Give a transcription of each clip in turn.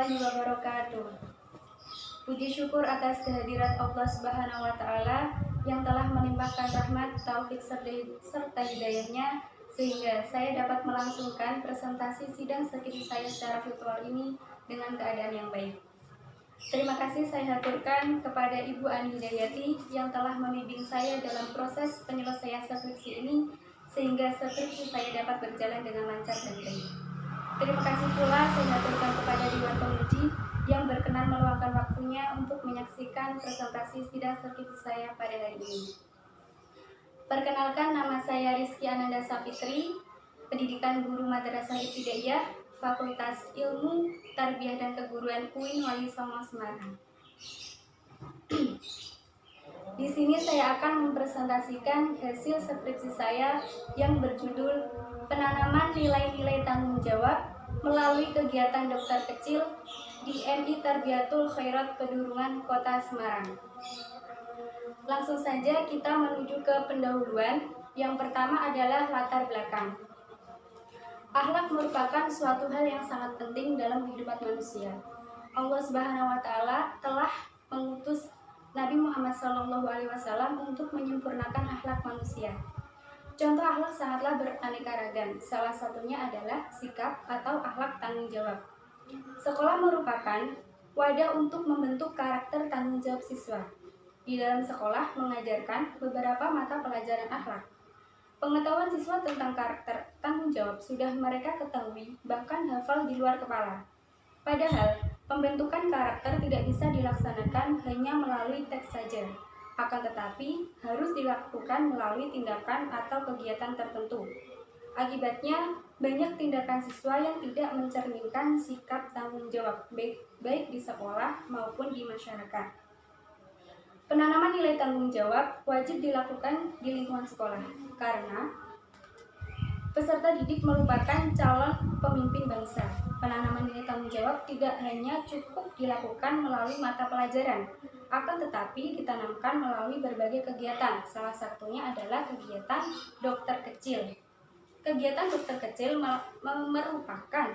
warahmatullahi wabarakatuh. Puji syukur atas kehadiran Allah Subhanahu wa taala yang telah melimpahkan rahmat, taufik serta hidayahnya sehingga saya dapat melangsungkan presentasi sidang skripsi saya secara virtual ini dengan keadaan yang baik. Terima kasih saya haturkan kepada Ibu Ani Hidayati yang telah membimbing saya dalam proses penyelesaian skripsi ini sehingga skripsi saya dapat berjalan dengan lancar dan baik. Terima kasih pula saya haturkan kepada Dewan Penguji yang berkenan meluangkan waktunya untuk menyaksikan presentasi sidang skripsi saya pada hari ini. Perkenalkan, nama saya Rizky Ananda Sapitri, pendidikan guru Madrasah Ibtidaiyah, Fakultas Ilmu, Tarbiyah dan Keguruan UIN Wali Songo Semarang. Di sini saya akan mempresentasikan hasil skripsi saya yang berjudul Penanaman Nilai-nilai Tanggung Jawab melalui kegiatan dokter kecil di MI Tarbiyatul Khairat Pedurungan Kota Semarang. Langsung saja kita menuju ke pendahuluan. Yang pertama adalah latar belakang. Akhlak merupakan suatu hal yang sangat penting dalam kehidupan manusia. Allah Subhanahu wa taala telah mengutus Nabi Muhammad SAW untuk menyempurnakan akhlak manusia. Contoh akhlak sangatlah beraneka ragam. Salah satunya adalah sikap atau akhlak tanggung jawab. Sekolah merupakan wadah untuk membentuk karakter tanggung jawab siswa. Di dalam sekolah mengajarkan beberapa mata pelajaran akhlak. Pengetahuan siswa tentang karakter tanggung jawab sudah mereka ketahui, bahkan hafal di luar kepala. Padahal, pembentukan karakter tidak bisa dilaksanakan hanya melalui teks saja. Akan tetapi harus dilakukan melalui tindakan atau kegiatan tertentu. Akibatnya, banyak tindakan siswa yang tidak mencerminkan sikap tanggung jawab baik di sekolah maupun di masyarakat. Penanaman nilai tanggung jawab wajib dilakukan di lingkungan sekolah karena peserta didik merupakan calon pemimpin bangsa. Penanaman nilai tanggung jawab tidak hanya cukup dilakukan melalui mata pelajaran, akan tetapi ditanamkan melalui berbagai kegiatan. Salah satunya adalah kegiatan dokter kecil. Kegiatan dokter kecil merupakan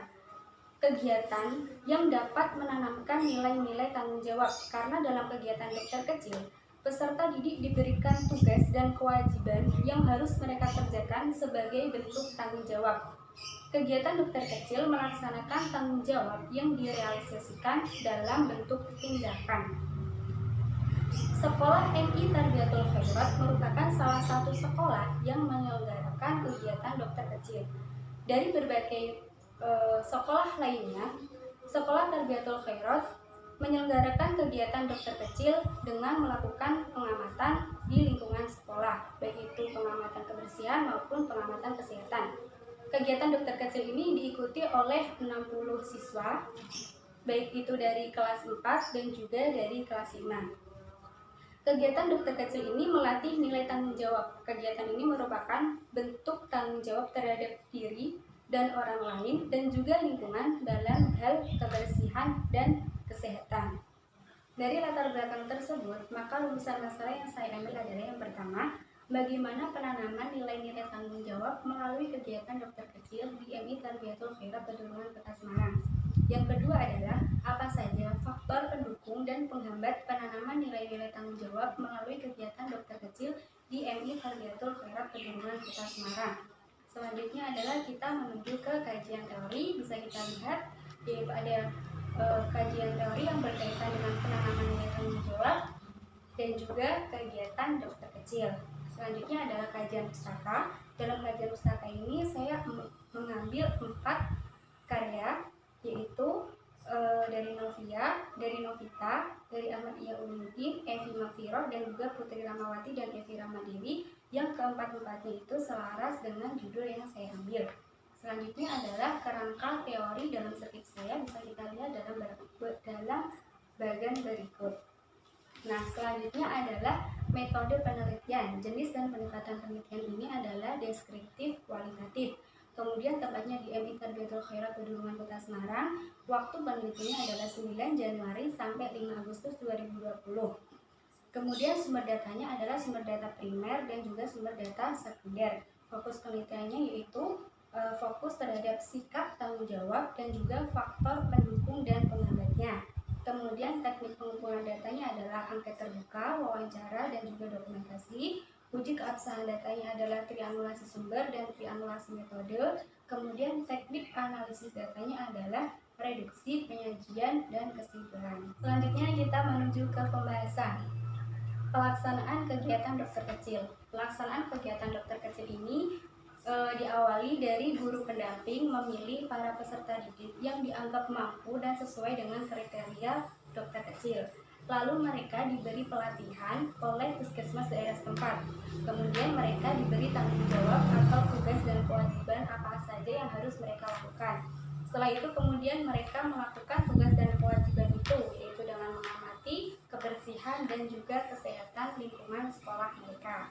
kegiatan yang dapat menanamkan nilai-nilai tanggung jawab karena dalam kegiatan dokter kecil, peserta didik diberikan tugas dan kewajiban yang harus mereka kerjakan sebagai bentuk tanggung jawab. Kegiatan dokter kecil melaksanakan tanggung jawab yang direalisasikan dalam bentuk tindakan. Sekolah MI Tarbiyatul Khairat merupakan salah satu sekolah yang menyelenggarakan kegiatan dokter kecil. Dari berbagai sekolah lainnya, Sekolah Tarbiyatul Khairat menyelenggarakan kegiatan dokter kecil dengan melakukan pengamatan di lingkungan sekolah, baik itu pengamatan kebersihan maupun pengamatan kesehatan. Kegiatan dokter kecil ini diikuti oleh 60 siswa, baik itu dari kelas 4 dan juga dari kelas 5. Kegiatan dokter kecil ini melatih nilai tanggung jawab. Kegiatan ini merupakan bentuk tanggung jawab terhadap diri dan orang lain dan juga lingkungan dalam hal kebersihan dan kesehatan. Dari latar belakang tersebut, maka rumusan masalah yang saya ambil adalah yang pertama, bagaimana penanaman nilai-nilai tanggung jawab melalui kegiatan dokter kecil di MI Tarbiyatul Khairat Pedurungan Kota Semarang. Yang kedua adalah apa saja faktor pendukung dan penghambat penanaman nilai-nilai tanggung jawab melalui kegiatan dokter kecil di MI Tarbiyatul Khairat Pedurungan Kota Semarang. Selanjutnya adalah kita menuju ke kajian teori. Bisa kita lihat yaitu ada kajian teori yang berkaitan dengan penanaman nilai tanggung jawab dan juga kegiatan dokter kecil. Selanjutnya adalah kajian pustaka. Dalam kajian pustaka ini saya mengambil 4 karya, yaitu dari Novia, dari Novita, dari Ahmad Iyauddin, Evi Mafiroh, dan juga Putri Ramawati dan Evi Ramadili, yang keempat-empatnya itu selaras dengan judul yang saya ambil. Selanjutnya adalah kerangka teori dalam skripsi saya, bisa kita lihat dalam bagian berikut. Nah, selanjutnya adalah metode penelitian. Jenis dan pendekatan penelitian ini adalah deskriptif kualitatif. Kemudian tempatnya di MI Tarbiyatul Khairat Pedurungan Kota Semarang. Waktu penelitiannya adalah 9 Januari sampai 5 Agustus 2020. Kemudian sumber datanya adalah sumber data primer dan juga sumber data sekunder. Fokus penelitiannya yaitu fokus terhadap sikap tanggung jawab dan juga faktor pendukung dan penghambatnya. Kemudian teknik pengumpulan datanya adalah angket terbuka, wawancara, dan juga dokumentasi. Uji keabsahan datanya adalah triangulasi sumber dan triangulasi metode. Kemudian teknik analisis datanya adalah reduksi, penyajian, dan kesimpulan. Selanjutnya kita menuju ke pembahasan pelaksanaan kegiatan dokter kecil. Pelaksanaan kegiatan dokter kecil ini diawali dari guru pendamping memilih para peserta didik yang dianggap mampu dan sesuai dengan kriteria dokter kecil. Lalu mereka diberi pelatihan oleh puskesmas daerah setempat. Kemudian mereka diberi tanggung jawab atau tugas dan kewajiban apa saja yang harus mereka lakukan. Setelah itu kemudian mereka melakukan tugas dan kewajiban itu, yaitu dengan mengamati kebersihan dan juga kesehatan lingkungan sekolah mereka.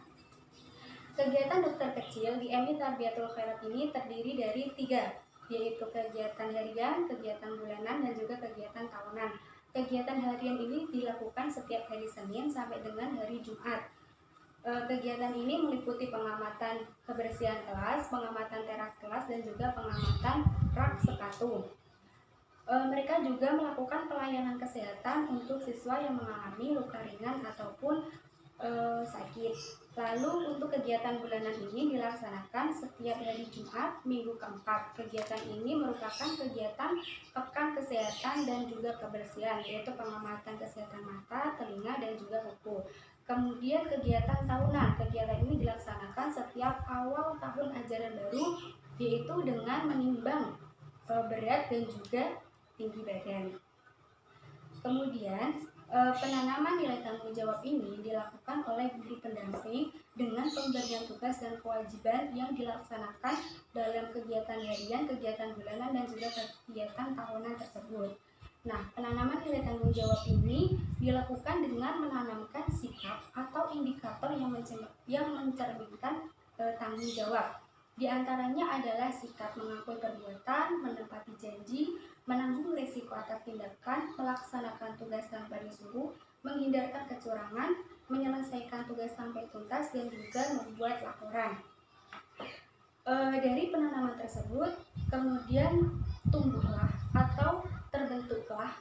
Kegiatan dokter kecil di MI Tarbiyatul Khairat ini terdiri dari 3, yaitu kegiatan harian, kegiatan bulanan, dan juga kegiatan tahunan. Kegiatan harian ini dilakukan setiap hari Senin sampai dengan hari Jumat. Kegiatan ini meliputi pengamatan kebersihan kelas, pengamatan teras kelas, dan juga pengamatan rak sepatu. Mereka juga melakukan pelayanan kesehatan untuk siswa yang mengalami luka ringan ataupun sakit. Lalu untuk kegiatan bulanan ini dilaksanakan setiap hari Jumat minggu keempat. Kegiatan ini merupakan kegiatan pekan kesehatan dan juga kebersihan, yaitu pengamatan kesehatan mata, telinga, dan juga kuku. Kemudian kegiatan tahunan. Kegiatan ini dilaksanakan setiap awal tahun ajaran baru, yaitu dengan menimbang berat dan juga tinggi badan. Kemudian penanaman nilai tanggung jawab ini dilakukan oleh guru pendamping dengan pemberian tugas dan kewajiban yang dilaksanakan dalam kegiatan harian, kegiatan bulanan, dan juga kegiatan tahunan tersebut. Nah, penanaman nilai tanggung jawab ini dilakukan dengan menanamkan sikap atau indikator yang mencerminkan tanggung jawab. Di antaranya adalah sikap mengakui perbuatan, menepati janji, menanggung risiko atas tindakan, melaksanakan tugas tanpa disuruh, menghindarkan kecurangan, menyelesaikan tugas sampai tuntas, dan juga membuat laporan. Dari penanaman tersebut, kemudian tumbuhlah atau terbentuklah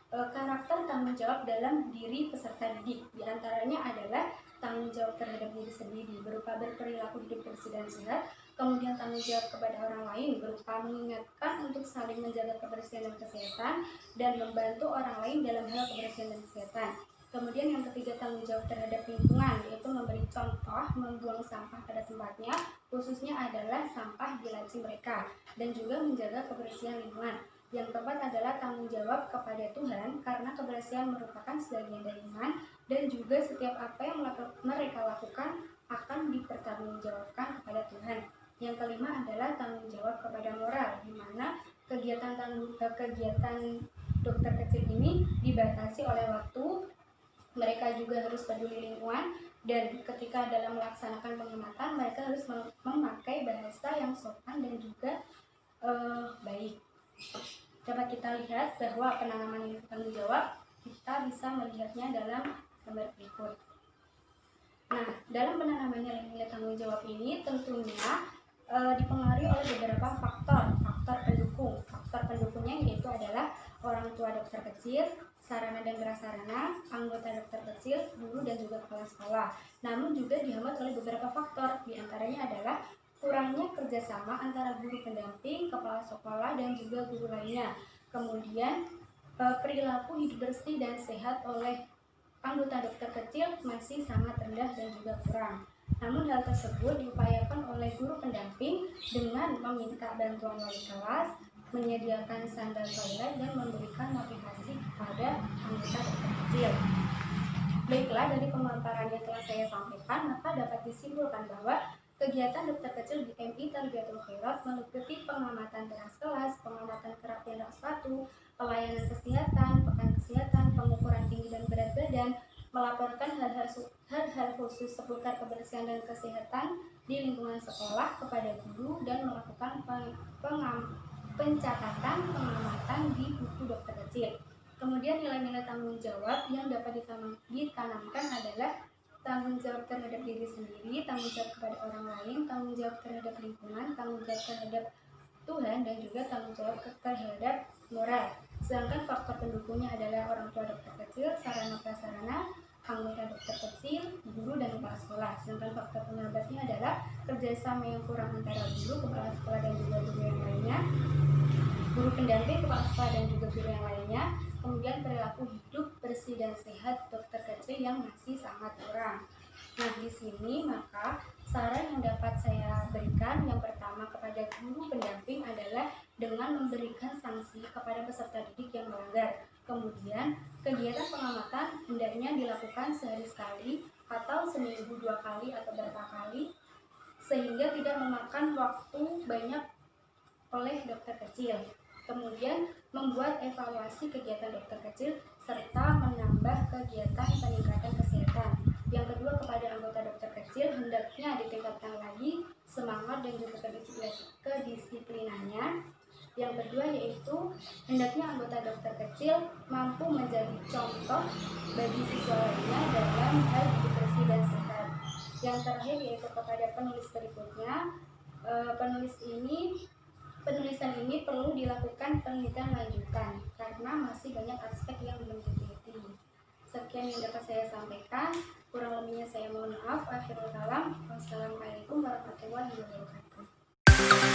karakter tanggung jawab dalam diri peserta didik. Di antaranya adalah tanggung jawab terhadap diri sendiri berupa berperilaku hidup bersih dan sehat, kemudian tanggung jawab kepada orang lain berupa mengingatkan untuk saling menjaga kebersihan dan kesehatan dan membantu orang lain dalam hal kebersihan dan kesehatan. Kemudian yang ketiga, tanggung jawab terhadap lingkungan, yaitu memberi contoh membuang sampah pada tempatnya, khususnya adalah sampah di laci mereka, dan juga menjaga kebersihan lingkungan. Yang keempat adalah tanggung jawab kepada Tuhan, karena kebersihan merupakan sebagian dari iman, dan juga setiap apa yang mereka lakukan akan dipertanggungjawabkan kepada Tuhan. Yang kelima adalah tanggung jawab kepada moral, di mana kegiatan dokter kecil ini dibatasi oleh waktu. Mereka juga harus peduli lingkungan, dan ketika dalam melaksanakan pengamatan mereka harus memakai bahasa yang sopan dan juga baik. Coba kita lihat bahwa penanaman nilai tanggung jawab kita bisa melihatnya dalam gambar berikut. Nah, dalam penanaman nilai tanggung jawab ini tentunya dipengaruhi oleh beberapa faktor pendukung. Faktor pendukungnya yaitu adalah orang tua dokter kecil, sarana dan prasarana, anggota dokter kecil, guru, dan juga kepala sekolah. Namun juga dihambat oleh beberapa faktor, diantaranya adalah kurangnya kerjasama antara guru pendamping, kepala sekolah, dan juga guru lainnya. Kemudian perilaku hidup bersih dan sehat oleh anggota dokter kecil masih sangat rendah dan juga kurang. Namun hal tersebut diupayakan oleh guru pendamping dengan meminta bantuan wali kelas, menyediakan sandal toilet, dan memberikan motivasi kepada anggota dokter kecil. Baiklah, dari pemaparan yang telah saya sampaikan, maka dapat disimpulkan bahwa kegiatan dokter kecil di MI Tarbiyatul Khairat meliputi pengamatan teras kelas, pengamatan kerapian rak sepatu, pelayanan kesehatan, pekan kesehatan, pengukuran tinggi dan berat badan, melaporkan hal-hal khusus seputar kebersihan dan kesehatan di lingkungan sekolah kepada guru, dan melakukan pencatatan pengamatan di buku dokter kecil. Kemudian nilai-nilai tanggung jawab yang dapat ditanamkan adalah tanggung jawab terhadap diri sendiri, tanggung jawab kepada orang lain, tanggung jawab terhadap lingkungan, tanggung jawab terhadap Tuhan, dan juga tanggung jawab terhadap moral. Sedangkan faktor pendukungnya adalah orang tua dokter kecil, sarana prasarana, anggota dokter kecil, guru, dan kepala sekolah. Sedangkan faktor penghambatnya adalah kerjasama yang kurang antara guru, kepala sekolah, dan juga guru yang lainnya, guru pendamping, kepala sekolah, dan juga guru yang lainnya. Kemudian perilaku hidup bersih dan sehat dokter kecil yang masih sangat kurang. Nah, di sini maka saran yang dapat saya berikan yang pertama kepada guru pendamping adalah dengan memberikan sanksi kepada peserta didik yang melanggar. Kemudian kegiatan pengamatan hendaknya dilakukan sehari sekali atau seminggu 2 kali atau berapa kali, sehingga tidak memakan waktu banyak oleh dokter kecil. Kemudian membuat evaluasi kegiatan dokter kecil serta menambah kegiatan peningkatan kesehatan. Yang kedua, kepada anggota dokter kecil hendaknya ditingkatkan lagi semangat dan juga kedisiplinannya. Yang kedua yaitu hendaknya anggota dokter kecil mampu menjadi contoh bagi siswa lainnya dalam hal hidup bersih dan sehat. Yang terakhir yaitu kepada penulis berikutnya, penulisan ini perlu dilakukan penelitian lanjutan karena masih banyak aspek yang belum diteliti. Sekian yang dapat saya sampaikan, kurang lebihnya saya mohon maaf. Akhirul kalam, wassalamualaikum warahmatullahi wabarakatuh.